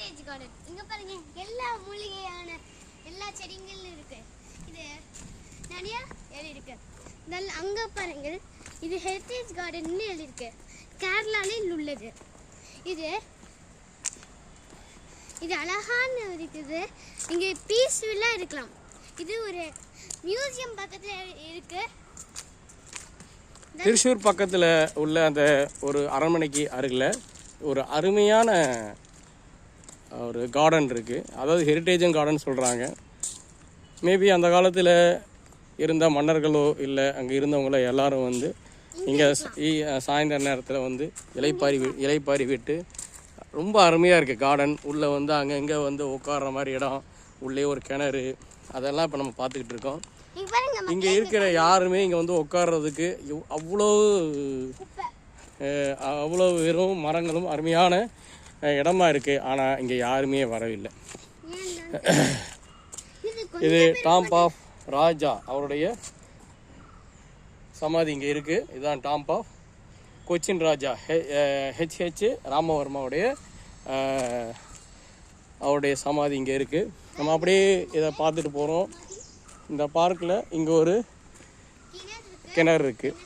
Heritage garden. இங்க பாருங்க எல்லா மூலிகையான எல்லா செடிகளும் இருக்கு. இது நிறைய இருக்கு. அங்க பாருங்க இது ஹெரிடேஜ் கார்டன்னு எழுதிருக்கு. கேரளாவில் உள்ளது. இது அழகான இருக்குது. இங்க பீஸ்ஃபுல்லா இருக்கலாம். இது ஒரு மியூசியம் பக்கத்துல இருக்கு. திருச்சூர் பக்கத்தில் உள்ள அந்த ஒரு அரண்மனைக்கு அருகில் ஒரு அருமையான ஒரு கார்டன் இருக்குது. அதாவது ஹெரிடேஜன் கார்டன் சொல்கிறாங்க. மேபி அந்த காலத்தில் இருந்த மன்னர்களோ இல்லை அங்கே இருந்தவங்களோ எல்லாரும் வந்து இங்கே சாயந்தர நேரத்தில் வந்து இலைப்பாரி விட்டு ரொம்ப அருமையாக இருக்குது கார்டன். உள்ளே வந்து அங்கங்கே வந்து உட்கார்ற மாதிரி இடம், உள்ளே ஒரு கிணறு, அதெல்லாம் இப்போ நம்ம பார்த்துக்கிட்டு இருக்கோம். இங்கே இருக்கிற யாருமே இங்கே வந்து உட்கார்றதுக்கு அவ்வளோ வெறும் மரங்களும் அருமையான இடமா இருக்குது. ஆனால் இங்கே யாருமே வரவில்லை. இது டாம்ப் ஆஃப் ராஜா அவருடைய சமாதி இங்கே இருக்குது. இதுதான் டாம்ப் ஆஃப் கொச்சின் ராஜா ஹெச் ராமவர்மாவுடைய அவருடைய சமாதி இங்கே இருக்குது. நம்ம அப்படியே இதை பார்த்துட்டு போகிறோம். இந்த பார்க்கில் இங்கே ஒரு கிணறு இருக்குது.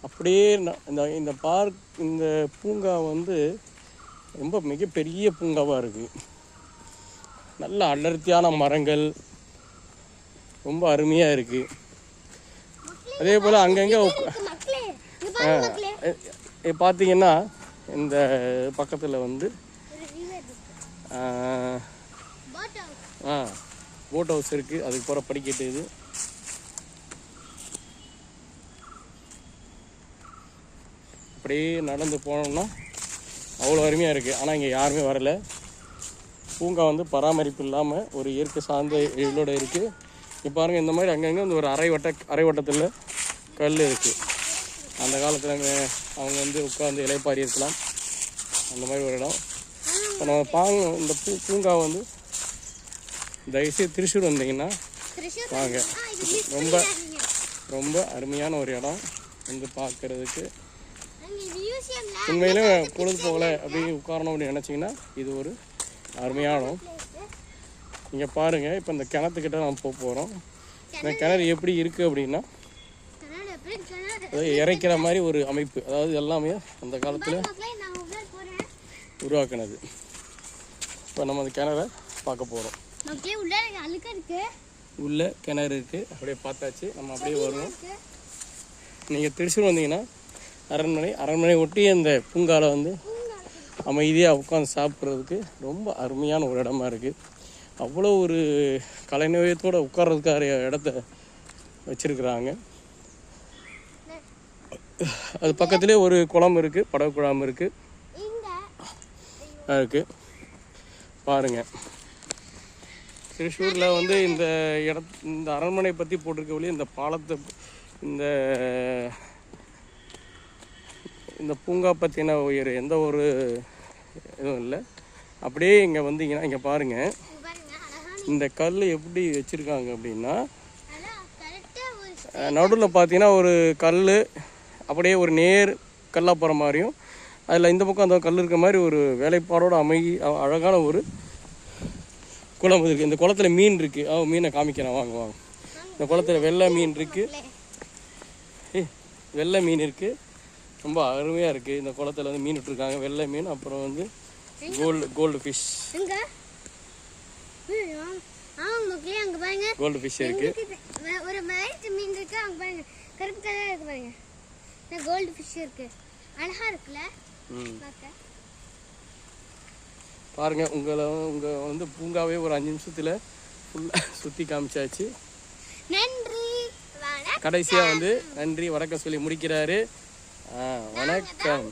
அப்படியே இந்த பார்க் இந்த பூங்கா வந்து ரொம்ப மிகப்பெரிய பூங்காவாக இருக்குது. நல்ல அடர்த்தியான மரங்கள் ரொம்ப அருமையாக இருக்குது. அதே போல் அங்கங்கே பார்த்தீங்கன்னா இந்த பக்கத்தில் வந்து போட் ஹவுஸ் இருக்குது. அதுக்கு போகிற படிக்கட்டு இது. அப்படியே நடந்து போனோம்னா அவ்வளோ அருமையாக இருக்குது. ஆனால் இங்கே யாருமே வரலை. பூங்கா வந்து பராமரிப்பு இல்லாமல் ஒரு இயற்கை சார்ந்த இதோட இருக்குது. இப்போ பாருங்கள், இந்த மாதிரி அங்கங்கே வந்து ஒரு அரைவட்டத்தில் கல் இருக்குது. அந்த காலத்தில் அவங்க வந்து உட்காந்து இலைப்பாரி இருக்கலாம். அந்த மாதிரி ஒரு இடம். இப்போ நம்ம இந்த பூங்கா வந்து தயவுசெய்து திருச்சூர் வந்தீங்கன்னா வாங்க. ரொம்ப ரொம்ப அருமையான ஒரு இடம் வந்து பார்க்குறதுக்கு. உண்மையிலே பொழுதுபோகலை அப்படி உட்காரணும் அப்படின்னு நினச்சிங்கன்னா இது ஒரு அருமையான இடம். இங்கே பாருங்கள், இப்போ இந்த கிணத்துக்கிட்ட நம்ம போகிறோம். இந்த கிணறு எப்படி இருக்குது அப்படின்னா இறைக்கிற மாதிரி ஒரு அமைப்பு. அதாவது எல்லாமே அந்த காலத்தில் உருவாக்குனது. இப்போ நம்ம அந்த கிணறை பார்க்க போகிறோம். உள்ள கிணறு இருக்குது. அப்படியே பார்த்தாச்சு. நம்ம அப்படியே வருவோம். நீங்கள் திருச்சூர் வந்தீங்கன்னா அரண்மனை ஒட்டி அந்த பூங்காவில் வந்து அமைதியாக உட்காந்து சாப்பிட்றதுக்கு ரொம்ப அருமையான ஒரு இடமா இருக்குது. அவ்வளோ ஒரு கலைநயத்தோடு உட்கார்றதுக்கான இடத்த வச்சுருக்குறாங்க. அது பக்கத்துலேயே ஒரு குளம் இருக்குது, படகு குளம் இருக்குது. பாருங்கள், திருச்சூரில் வந்து இந்த அரண்மனை பற்றி போட்டிருக்க வழி இந்த பாலத்தை இந்த பூங்கா பற்றின எந்த ஒரு இதுவும் இல்லை. அப்படியே இங்கே வந்தீங்கன்னா இங்கே பாருங்கள், இந்த கல் எப்படி வச்சுருக்காங்க அப்படின்னா நடுவில் பார்த்தீங்கன்னா ஒரு கல் அப்படியே ஒரு நேர் கல்லாக போகிற மாதிரியும், அதில் இந்த பக்கம் அந்த கல் இருக்க மாதிரி ஒரு வேலைப்பாடோட அழகான ஒரு குளம் இருக்குது. இந்த குளத்தில் மீன் இருக்குது. மீனை காமிக்கிறேன், வாங்க. இந்த குளத்தில் வெள்ளை மீன் இருக்குது. வெள்ளை மீன் இருக்குது. ரொம்ப அருமையாக இருக்குது. இந்த குளத்தில் வந்து மீன் விட்டுருக்காங்க, வெள்ளை மீன். அப்புறம் வந்து கோல்டு ஃபிஷ் கோல்டு ஃபிஷ் இருக்குது. ஒரு மயிறு மீன் இருக்குது. அங்கே பாருங்க, கருப்பு கலராக இருக்குது பாருங்க. கோல்டு ஃபிஷ் இருக்குது. அழகாக இருக்குல்ல பாருங்க. உங்கள் வந்து பூங்காவே ஒரு 5 நிமிஷத்தில் ஃபுல்லாக சுற்றி காமிச்சாச்சு. நன்றி. கடைசியாக வந்து நன்றி வணக்கம் சொல்லி முடிக்கிறாரு. வணக்கம்.